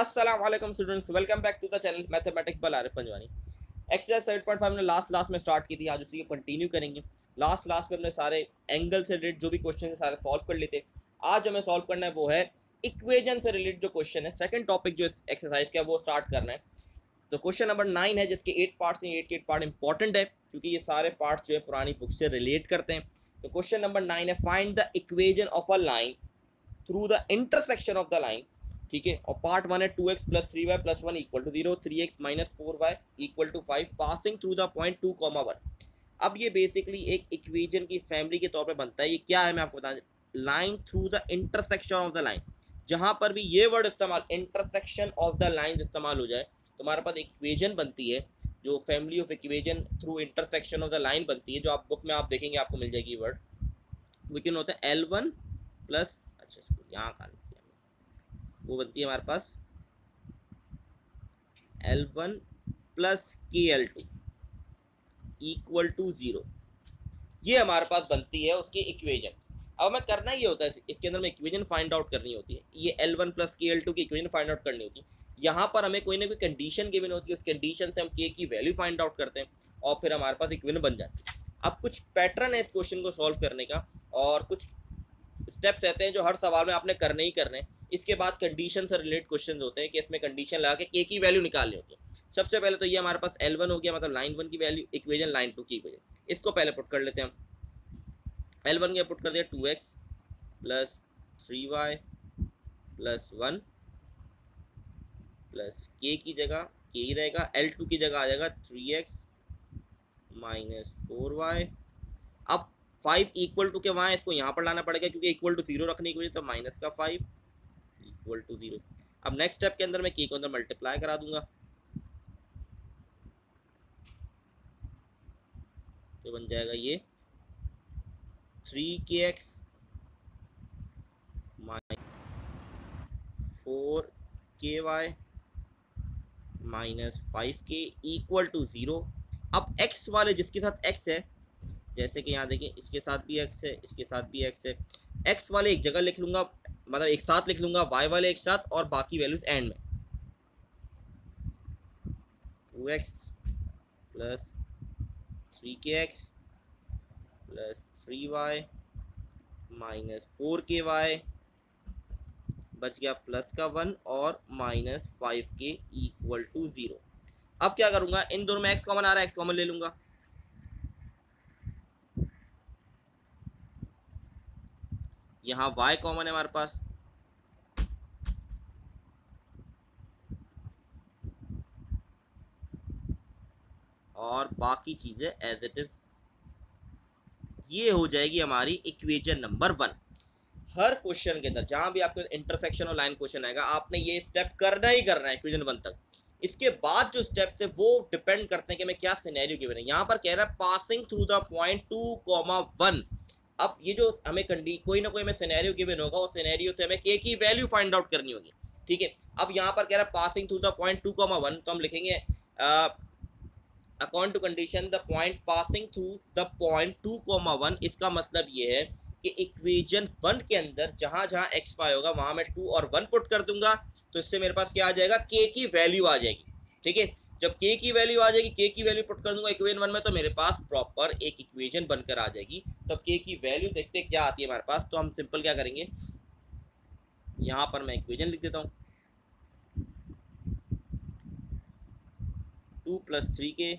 अस्सलाम वालेकुम students, welcome back to the channel mathematics by Arif Panjwani. Exercise 7.5 हमने लास्ट में स्टार्ट की थी, आज उसी को कंटिन्यू करेंगे। लास्ट में हमने सारे एंगल से रिलेटेड जो भी क्वेश्चन है सारे सॉल्व कर लेते। आज हमें सॉल्व करना है वो है इक्वेजन से रिलेटेड जो क्वेश्चन है। सेकंड टॉपिक जो एक्सरसाइज का वो स्टार्ट करना है। तो क्वेश्चन नंबर 9 है जिसके 8 पार्ट्स हैं। 8 के 8 पार्ट इंपॉर्टेंट है क्योंकि ये सारे पार्ट्स जो है पुरानी बुक से रिलेट करते हैं। तो क्वेश्चन नंबर 9 है, find the equation of a line through the intersection of the line. ठीक है, और पार्ट 1 है 2x plus 3y plus 1 equal to 0, 3x minus 4y equal to 5 passing through the point 2,1। अब ये बेसिकली एक equation की family के तौर पे बनता है। ये क्या है मैं आपको बता, line through the intersection of the line. जहां पर भी ये वर्ड इस्तेमाल, इंटरसेक्शन ऑफ द लाइन इस्तेमाल हो जाए तो हमारे पास इक्वेजन बनती है जो family of equation through intersection of the line बनती है, जो आप बुक में आप देखेंगे आपको मिल जाएगी वर्ड। लेकिन होता है L1 प्लस, अच्छा इसको यहाँ का वो बनती है हमारे पास L1 plus KL2 equal to 0। ये हमारे पास बनती है उसकी इक्वेजन। अब हमें करना ये होता है, इसके अंदर में इक्वेजन फाइंड आउट करनी होती है। ये L1 प्लस KL2 की इक्वेजन फाइंड आउट करनी होती है। यहाँ पर हमें कोई ना कोई कंडीशन गिवन होती है, उस कंडीशन से हम K की वैल्यू फाइंड आउट करते हैं और फिर हमारे पास इक्वेजन बन जाती है। अब कुछ पैटर्न है इस क्वेश्चन को सॉल्व करने का और कुछ स्टेप्स रहते हैं जो हर सवाल में आपने करने ही करने। इसके बाद कंडीशन से रिलेटेड क्वेश्चन होते हैं कि इसमें कंडीशन लगा के के की वैल्यू निकालनी होती है। सबसे पहले तो ये हमारे पास L1 हो गया, मतलब लाइन 1 की वैल्यू, इक्वेजन लाइन 2 की इक्वेजन। इसको पहले पुट कर लेते हैं हम। L1 के पुट कर दिया 2x plus 3y plus 1 plus के की जगह के ही रहेगा, L2 की जगह आ जाएगा 3x माइनस 4y। अब 5 इक्वल टू के वहाँ इसको यहाँ पर लाना पड़ेगा क्योंकि इक्वल टू 0 रखने की वजह, तो माइनस का 5 इक्वल टू 0। अब नेक्स्ट स्टेप के अंदर मैं के को अंदर मल्टीप्लाई करा दूंगा तो बन जाएगा ये 3kx minus 4ky minus 5k equal to 0। अब x वाले जिसके साथ x है, जैसे कि यहाँ देखिए इसके साथ भी x है, इसके साथ भी x है, x वाले एक जगह लिख लूंगा, मतलब एक साथ लिख लूंगा, y वाले एक साथ और बाकी वैल्यूज एंड में। 2x plus 3kx plus 3y minus 4ky बच गया प्लस का 1 और माइनस 5k इक्वल टू 0। अब क्या करूंगा, इन दोनों में x कॉमन आ रहा है, x कॉमन ले लूंगा। यहाँ y कॉमन है हमारे पास, और बाकी चीजें एज इट इज। ये हो जाएगी हमारी इक्वेशन नंबर 1। हर क्वेश्चन के अंदर जहां भी आपके इंटरसेक्शन और लाइन क्वेश्चन आएगा आपने ये स्टेप करना ही करना है इक्वेशन 1 तक। इसके बाद जो स्टेप्स है वो डिपेंड करते हैं कि मैं क्या सिनेरियो गिवन है। यहाँ पर कह रहा है पासिंग थ्रू द पॉइंट 2,1। अब ये जो हमें कोई ना कोई हमें सिनेरियो गिवन होगा, उस सिनेरियो से हमें के की वैल्यू फाइंड आउट करनी होगी। ठीक है, अब यहाँ पर कह रहा है पासिंग थ्रू द पॉइंट 2,1, तो हम लिखेंगे according to condition the point passing through the point 2,1। इसका मतलब ये है कि इक्वेशन 1 के अंदर जहां जहां एक्स वाई होगा वहां मैं 2 और 1 पुट कर दूंगा, तो इससे मेरे पास क्या आ जाएगा, के की वैल्यू आ जाएगी। ठीक है, जब के की वैल्यू आ जाएगी, के की वैल्यू पुट कर दूंगा इक्वेशन 1 में, तो मेरे पास प्रॉपर एक इक्वेशन बनकर आ जाएगी। तो के की वैल्यू देखते क्या आती है हमारे पास। तो हम सिंपल क्या करेंगे, यहां पर मैं इक्वेशन लिख देता हूँ 2 plus 3k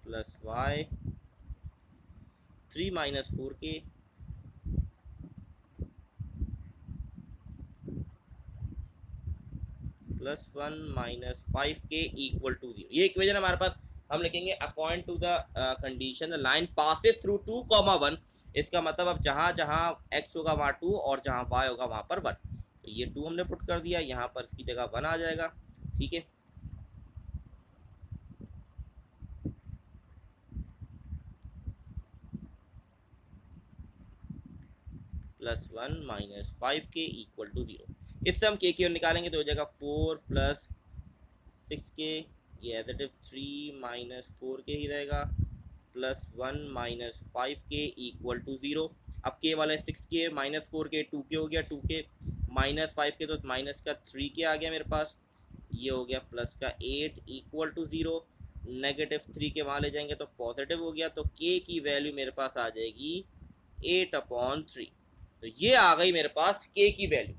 plus y 3 minus 4k plus 1 minus 5k equal to 0। ये इक्वेशन हमारे पास हम लिखेंगे according to the condition the line passes through 2,1। इसका मतलब अब जहां जहां x होगा वहां 2 और जहां y होगा वहां पर 1। तो ये 2 हमने पुट कर दिया, यहाँ पर इसकी जगह 1 आ जाएगा। ठीक है, plus 1 minus 5k equal to 0। इससे हम के निकालेंगे तो हो जाएगा 4 प्लस 6k, ये as it is 3 minus 4k ही रहेगा, plus 1 minus 5k equal to 0। अब के वाले 6k -4k 2k हो गया, 2k -5k तो माइनस का 3k आ गया मेरे पास, ये हो गया प्लस का 8 इक्वल टू 0, -3 के वहाँ ले जाएंगे तो पॉजिटिव हो गया, तो k की वैल्यू मेरे पास आ जाएगी 8/3। तो ये आ गई मेरे पास k की वैल्यू।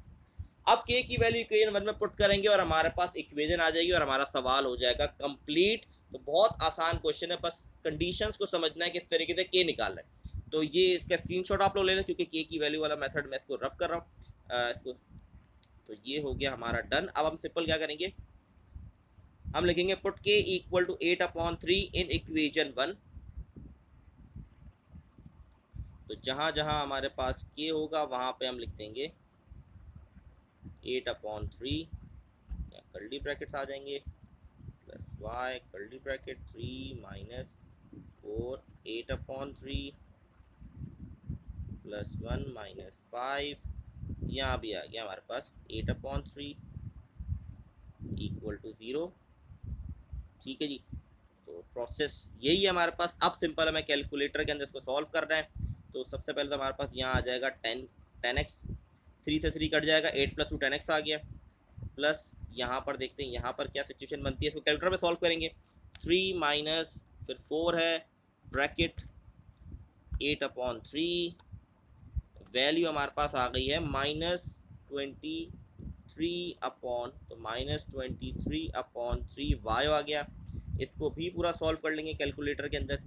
अब k की वैल्यू इक्वेशन 1 में पुट करेंगे और हमारे पास इक्वेशन आ जाएगी और हमारा सवाल हो जाएगा कंप्लीट। तो बहुत आसान क्वेश्चन है, बस कंडीशंस को समझना है किस तरीके से k निकालना है। तो ये इसका स्क्रीनशॉट आप लोग ले लें, क्योंकि k की वैल्यू वाला मेथड मैं इसको रब कर रहा हूँ इसको। तो ये हो गया हमारा डन। अब हम सिंपल क्या करेंगे, हम लिखेंगे put k equal to 8/3 in equation 1। तो जहां जहां हमारे पास k होगा वहां पे हम लिख देंगे 8/3, कर्ली ब्रैकेट्स आ जाएंगे, plus y curly bracket 3 -4 8/3 plus 1 -5, यहाँ भी आ गया हमारे पास 8/3 इक्वल टू 0। ठीक है जी, तो प्रोसेस यही है हमारे पास। अब सिंपल है, मैं कैलकुलेटर के अंदर इसको सॉल्व कर रहे हैं। तो सबसे पहले तो हमारे पास यहाँ आ जाएगा 10x, 3 से 3 कट जाएगा, 8 + 2 10x आ गया, प्लस यहाँ पर देखते हैं यहाँ पर क्या सिचुएशन बनती है, इसको कैलकुलेटर में सॉल्व करेंगे। 3 माइनस फिर 4 है ब्रैकेट 8/3, वैल्यू हमारे पास आ गई है -23 तो -23/3 y आ गया। इसको भी पूरा सॉल्व कर लेंगे कैलकुलेटर के अंदर,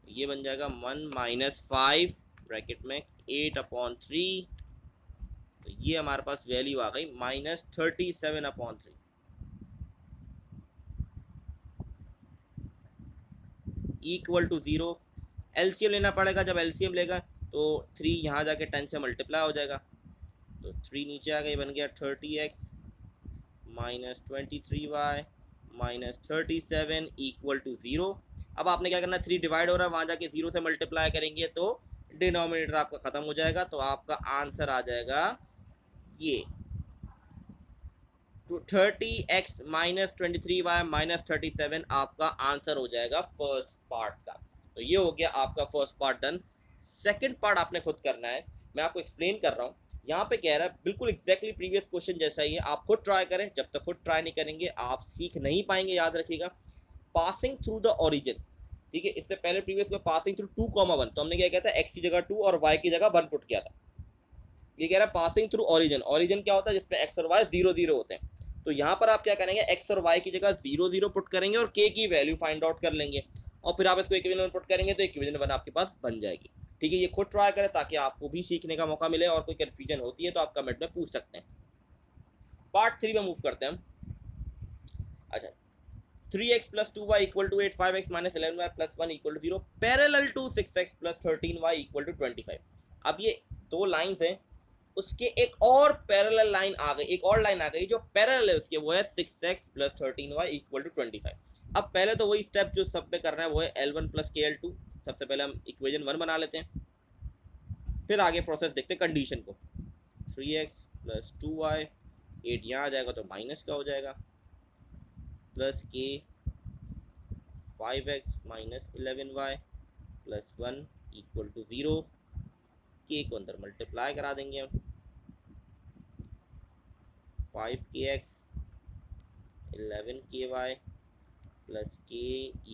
ये बन जाएगा 1 - 5 ब्रैकेट में 8/3, तो ये हमारे पास वैल्यू आ गई -37/3। Equal to 0। एलसीएम लेना पड़ेगा, जब एलसीएम लेगा तो 3 यहाँ जाके 10 से मल्टीप्लाई हो जाएगा, तो 3 नीचे आ गई, बन गया 30x -23y -37 इक्वल टू 0। अब आपने क्या करना है, 3 डिवाइड हो रहा है, वहाँ जाके 0 से मल्टीप्लाई करेंगे तो डिनोमिनेटर आपका ख़त्म हो जाएगा, तो आपका आंसर आ जाएगा ये 30x -23y -37 आपका आंसर हो जाएगा फर्स्ट पार्ट का। तो ये हो गया आपका first part done. Second part आपने खुद करना है, मैं आपको एक्सप्लेन कर रहा हूँ। यहाँ पे कह रहा है बिल्कुल एग्जैक्टली प्रीवियस क्वेश्चन जैसा ही है, आप खुद ट्राई करें, जब तक खुद ट्राई नहीं करेंगे आप सीख नहीं पाएंगे। याद रखिएगा, पासिंग थ्रू द ओरिजिन, ठीक है। इससे पहले प्रीवियस में पासिंग थ्रू 2,1, तो हमने क्या किया था, x की जगह 2 और y की जगह 1 पुट किया था। ये कह रहा है पासिंग थ्रू ओरिजिन, ओरिजिन क्या होता है, जिसमें x और y 0 0 होते हैं। तो यहाँ पर आप क्या करेंगे, x और y की जगह 0 0 पुट करेंगे और k की वैल्यू फाइंड आउट कर लेंगे, और फिर आप इसको इक्वेशन में पुट करेंगे तो इक्वेशन 1 आपके पास बन जाएगी। ठीक है, ये खुद ट्राई करें ताकि आपको भी सीखने का मौका मिले, और कोई कन्फ्यूजन होती है तो आप कमेंट में पूछ सकते हैं। पार्ट 3 में मूव करते हैं हम। अच्छा, 3x + 2y = 8, 5x - 11y + 1 = 0, parallel to 6x + 13y = 25। अब ये दो लाइंस हैं, उसके एक और पैरेलल लाइन आ गई, एक और लाइन आ गई जो पैरेलल है उसके, वो है 6x + 13y = 25। अब पहले तो वही स्टेप जो सब पे करना है, वो है L1 + KL2। सबसे पहले हम इक्वेशन 1 बना लेते हैं, फिर आगे प्रोसेस देखते हैं कंडीशन को। 3x + 2y, 8 यहाँ आ जाएगा तो माइनस का हो जाएगा, plus k 5x - 11y + 1 = 0, k को अंदर मल्टीप्लाई करा देंगे हम, 5kx 11ky + k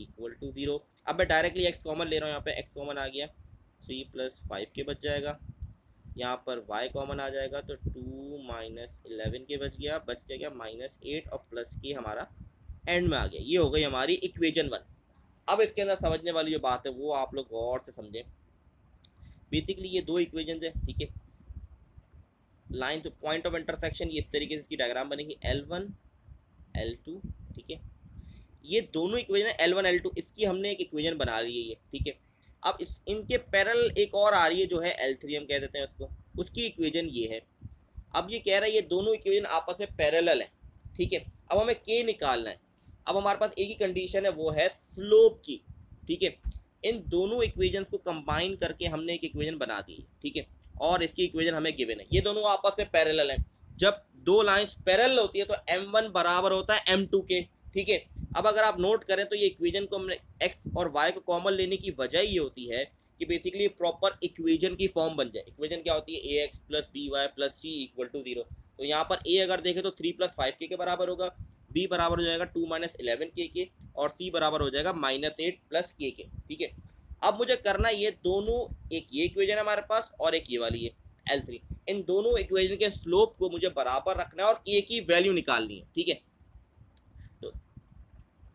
= 0। अब मैं डायरेक्टली x कॉमन ले रहा हूँ, यहाँ पे x कॉमन आ गया, 3 + 5k बच जाएगा, यहाँ पर y कॉमन आ जाएगा तो 2 - 11k बच गया -8 और प्लस k हमारा एंड में आ गया। ये हो गई हमारी इक्वेशन 1। अब इसके अंदर समझने वाली जो बात है वो आप लोग गौर से समझें। बेसिकली ये दो इक्वेशन है, ठीक है। Line two point of intersection, ये इस तरीके से इसकी डायग्राम बनेगी, L1 L2, ठीक है। ये दोनों इक्वेशन है L1 L2, इसकी हमने एक इक्वेशन बना ली है ये, ठीक है। अब इनके पैरेलल एक और आ रही है जो है L3 हम कह देते हैं उसको, उसकी इक्वेशन ये है। अब ये कह रहा है ये दोनों इक्वेशन आपस में पैरेलल है, ठीक है। अब हमें k निकालना है। अब हमारे पास एक ही कंडीशन है, वो है स्लोप की, ठीक है। इन दोनों इक्वेशंस को कंबाइन करके हमने एक इक्वेशन बना दी है, ठीक है, और इसकी इक्वेशन हमें गिवन है। ये दोनों आपस में पैरेलल हैं। जब दो लाइंस पैरेलल होती है तो m1 बराबर होता है m2 के, ठीक है। अब अगर आप नोट करें तो ये इक्वेशन को हमने x और y को कॉमन लेने की वजह ये होती है कि बेसिकली प्रॉपर इक्वेजन की फॉर्म बन जाए। इक्वेजन क्या होती है, ax plus B y plus C equal to 0। तो यहाँ पर a अगर देखें तो 3 प्लस 5k के बराबर होगा, b बराबर हो जाएगा 2 माइनस 11k के, और c बराबर हो जाएगा -8 प्लस k के। ठीक है, अब मुझे करना ये दोनों, एक ये इक्वेजन है हमारे पास और एक ये वाली है L3, इन दोनों इक्वेजन के स्लोप को मुझे बराबर रखना है और k की वैल्यू निकालनी है। ठीक है, तो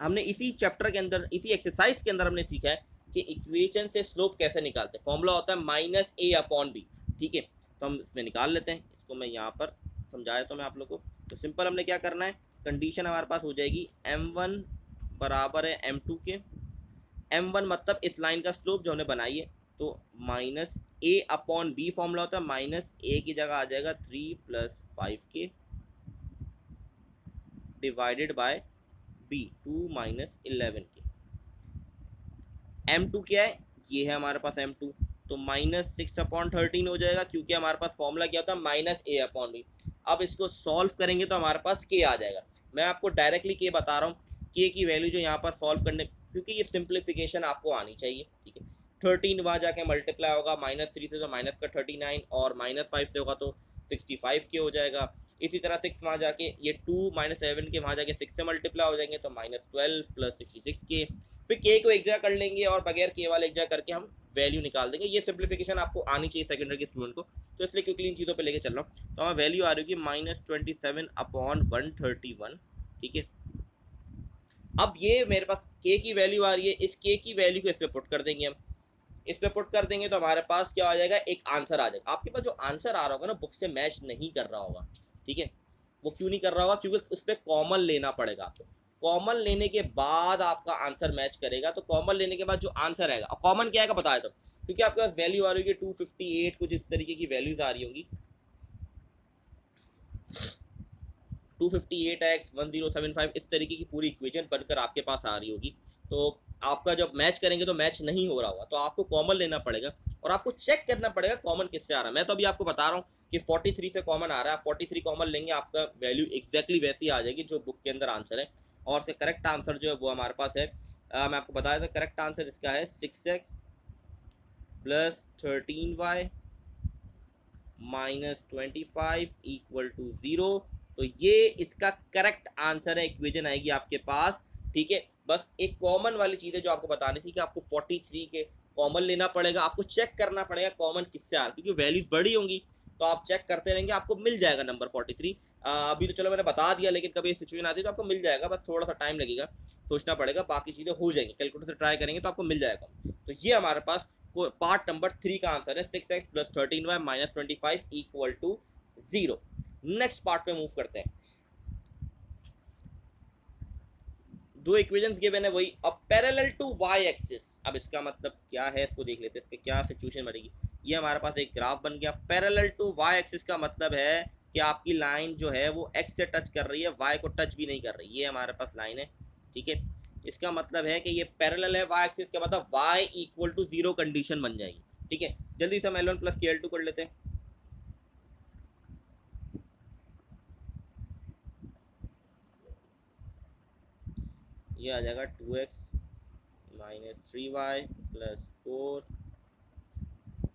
हमने इसी चैप्टर के अंदर, इसी एक्सरसाइज के अंदर हमने सीखा है कि इक्वेशन से स्लोप कैसे निकालते हैं। फॉर्मूला होता है -a/b। ठीक है, तो हम इसमें निकाल लेते हैं। इसको मैं यहाँ पर समझाया तो मैं आप लोग को, तो सिंपल हमने क्या करना है, कंडीशन हमारे पास हो जाएगी m1 बराबर है m2 के। m1 मतलब इस लाइन का स्लोप जो हमने बनाई है, तो -a/b फॉर्मूला होता है, -a की जगह आ जाएगा 3 + 5k divided by b 2 - 11k। m2 क्या है, ये है हमारे पास m2, तो -6/13 हो जाएगा, क्योंकि हमारे पास फॉर्मूला क्या होता है -a/b। अब इसको सॉल्व करेंगे तो हमारे पास k आ जाएगा। मैं आपको डायरेक्टली k बता रहा हूँ, k की वैल्यू जो यहाँ पर सॉल्व करने, क्योंकि ये सिंप्लीफिकेशन आपको आनी चाहिए। ठीक है, 13 वहाँ जाके मल्टीप्लाई होगा, -3 से तो माइनस का 39, और -5 से होगा तो 65 के हो जाएगा। इसी तरह 6 वहाँ जाके, ये 2 - 7 के वहाँ जाके 6 से मल्टीप्लाई हो जाएंगे, तो -12 + 66 के। फिर के को एक जगह कर लेंगे और बगैर के वाले एक जगह करके हम वैल्यू निकाल देंगे। ये सिंप्लीफिकेशन आपको आनी चाहिए सेकेंडरी के स्टूडेंट को, तो इसलिए क्योंकि इन चीज़ों पे लेके चल रहा हूँ। तो हमारी वैल्यू आ रही होगी -27/131। ठीक है, अब ये मेरे पास के की वैल्यू आ रही है, इस के की वैल्यू को इस पर पुट कर देंगे हम। इस पे पुट कर देंगे तो हमारे पास क्या आ जाएगा, एक आंसर आ जाएगा। आपके पास जो आंसर आ रहा होगा ना, बुक से मैच नहीं कर रहा होगा। ठीक है, वो क्यों नहीं कर रहा होगा, क्योंकि उस पर कॉमन लेना पड़ेगा आपको। कॉमन लेने के बाद आपका आंसर मैच करेगा। तो कॉमन लेने के बाद जो आंसर आएगा, और कॉमन क्या आएगा बताया, तो क्योंकि आपके पास वैल्यू आ रही होगी 258, कुछ इस तरीके की वैल्यूज आ रही होंगी, 258x 1075, इस तरीके की पूरी इक्वेशन बनकर आपके पास आ रही होगी। तो आपका जब मैच करेंगे तो मैच नहीं हो रहा होगा, तो आपको कॉमन लेना पड़ेगा और आपको चेक करना पड़ेगा कॉमन किससे आ रहा है। मैं तो अभी आपको बता रहा हूँ कि 43 से कॉमन आ रहा है, 43 कॉमन लेंगे, आपका वैल्यू एग्जैक्टली वैसी आ जाएगी जो बुक के अंदर आंसर है। और से करेक्ट आंसर जो है वो हमारे पास है, मैं आपको बताया था, करेक्ट आंसर इसका है 6x + 13y - 25 = 0। तो ये इसका करेक्ट आंसर है, इक्वेशन आएगी आपके पास। ठीक है, बस एक कॉमन वाली चीज़ है जो आपको बतानी थी कि आपको 43 के कॉमन लेना पड़ेगा, आपको चेक करना पड़ेगा कॉमन किससे आ रहा है, क्योंकि वैल्यूज बड़ी होंगी तो आप चेक करते रहेंगे, आपको मिल जाएगा नंबर 43। अभी तो चलो मैंने बता दिया, लेकिन कभी सिचुएशन आती है तो आपको मिल जाएगा, बस थोड़ा सा टाइम लगेगा, सोचना पड़ेगा, बाकी चीज़ें हो जाएंगी, कैलकुलेटर से ट्राई करेंगे तो आपको मिल जाएगा। तो ये हमारे पास पार्ट नंबर 3 का आंसर है, 6x + 13y - 25 = 0। नेक्स्ट पार्ट पे मूव करते हैं। दो इक्वेशंस गिवन है, वही अब पैरेलल टू वाई एक्सिस। अब इसका मतलब क्या है, इसको देख लेते हैं, इसके क्या सिचुएशन बनेगी। ये हमारे पास एक ग्राफ बन गया। पैरेलल टू वाई एक्सिस का मतलब है कि आपकी लाइन जो है वो एक्स से टच कर रही है, वाई को टच भी नहीं कर रही। ये हमारे पास लाइन है। ठीक है, इसका मतलब है कि ये पैरेलल है वाई एक्सिस का, मतलब वाई = 0 कंडीशन बन जाएगी। ठीक है, जल्दी से हम L1 + KL2 कर लेते हैं। ये आ जाएगा 2x - 3y + 4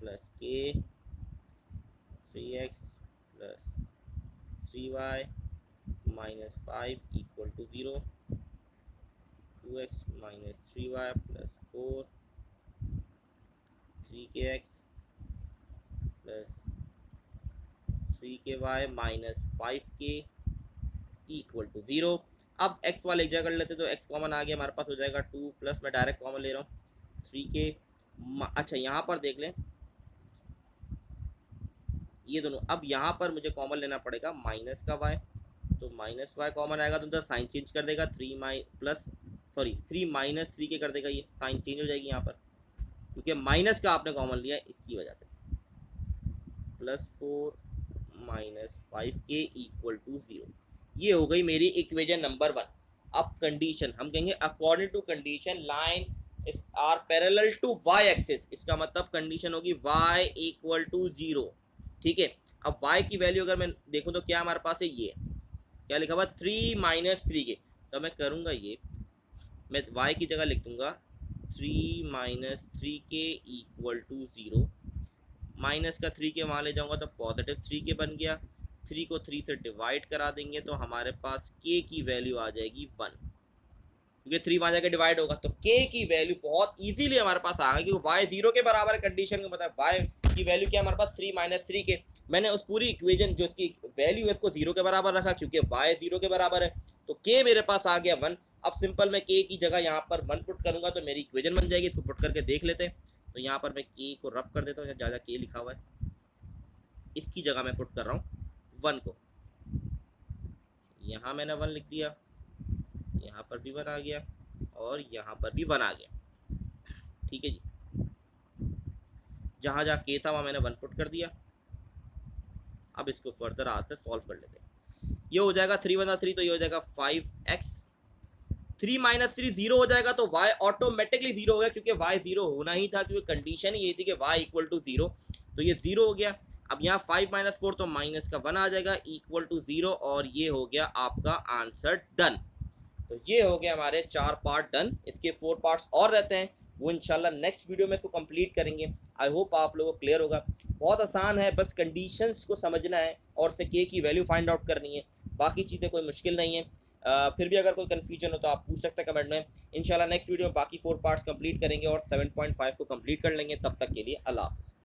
+ k 3x + 3y - 5 = 0, 2x - 3y + 4 3kx + 3ky - 5k = 0। अब x वाले एक जगह कर लेते तो x कॉमन आ गया, हमारे पास हो जाएगा 2 प्लस, मैं डायरेक्ट कॉमन ले रहा हूँ 3k। अच्छा यहाँ पर देख लें ये दोनों, अब यहाँ पर मुझे कॉमन लेना पड़ेगा माइनस का y, तो -y कॉमन आएगा तो उधर साइन चेंज कर देगा, 3 - 3k कर देगा, ये साइन चेंज हो जाएगी यहाँ पर, क्योंकि माइनस का आपने कॉमन लिया है इसकी वजह से। +4 - 5k = 0। ये हो गई मेरी इक्वेशन नंबर 1। अब कंडीशन हम कहेंगे according to condition line are parallel to y axis, इसका मतलब कंडीशन होगी y = 0। ठीक है, अब y की वैल्यू अगर मैं देखूं तो क्या हमारे पास है, ये क्या लिखा हुआ 3 - 3k। तो मैं करूंगा ये, मैं y की जगह लिख दूंगा 3 minus 3k equal to 0। Minus का 3k वहाँ ले जाऊंगा तो पॉजिटिव 3k बन गया। 3 को 3 से डिवाइड करा देंगे तो हमारे पास k की वैल्यू आ जाएगी 1, क्योंकि 3 वहाँ जाकर डिवाइड होगा तो k की वैल्यू बहुत इजीली हमारे पास आ गई, क्योंकि y 0 के बराबर है कंडीशन का, मतलब y की वैल्यू क्या है हमारे पास 3 माइनस 3k। मैंने उस पूरी इक्वेशन जो इसकी वैल्यू है इसको 0 के बराबर रखा, क्योंकि y 0 के बराबर है तो k मेरे पास आ गया 1। अब सिंपल मैं k की जगह यहाँ पर 1 पुट करूंगा तो मेरी इक्वेशन बन जाएगी। इसको पुट करके देख लेते हैं। तो यहाँ पर मैं k को रब कर देता हूँ, ज़्यादा k लिखा हुआ है, इसकी जगह मैं पुट कर रहा हूँ 1 को। यहाँ मैंने 1 लिख दिया, यहाँ पर भी 1 आ गया और यहाँ पर भी 1 आ गया। ठीक है जी, जहाँ जहाँ k था वहाँ मैंने 1 पुट कर दिया। अब इसको फर्दर आज से सॉल्व कर लेते हैं। ये हो जाएगा 3 1 3, तो ये हो जाएगा 5x। 3 माइनस 3 0 हो जाएगा तो y ऑटोमेटिकली 0 हो गया, क्योंकि y 0 होना ही था, क्योंकि कंडीशन ही ये थी कि y इक्वल टू 0, तो ये 0 हो गया। अब यहाँ 5 माइनस 4 तो माइनस का 1 आ जाएगा इक्वल टू 0, और ये हो गया आपका आंसर डन। तो ये हो गया हमारे 4 पार्ट डन। इसके 4 पार्ट्स और रहते हैं, वो इंशाल्लाह नेक्स्ट वीडियो में इसको कंप्लीट करेंगे। आई होप आप लोगों को क्लियर होगा। बहुत आसान है, बस कंडीशंस को समझना है और से के की वैल्यू फाइंड आउट करनी है, बाकी चीज़ें कोई मुश्किल नहीं है। फिर भी अगर कोई कन्फ्यूजन हो तो आप पूछ सकते हैं कमेंट में। इंशाल्लाह नेक्स्ट वीडियो में बाकी 4 पार्ट्स कंप्लीट करेंगे और 7.5 को कंप्लीट कर लेंगे। तब तक के लिए अल्लाह हाफ़िज़।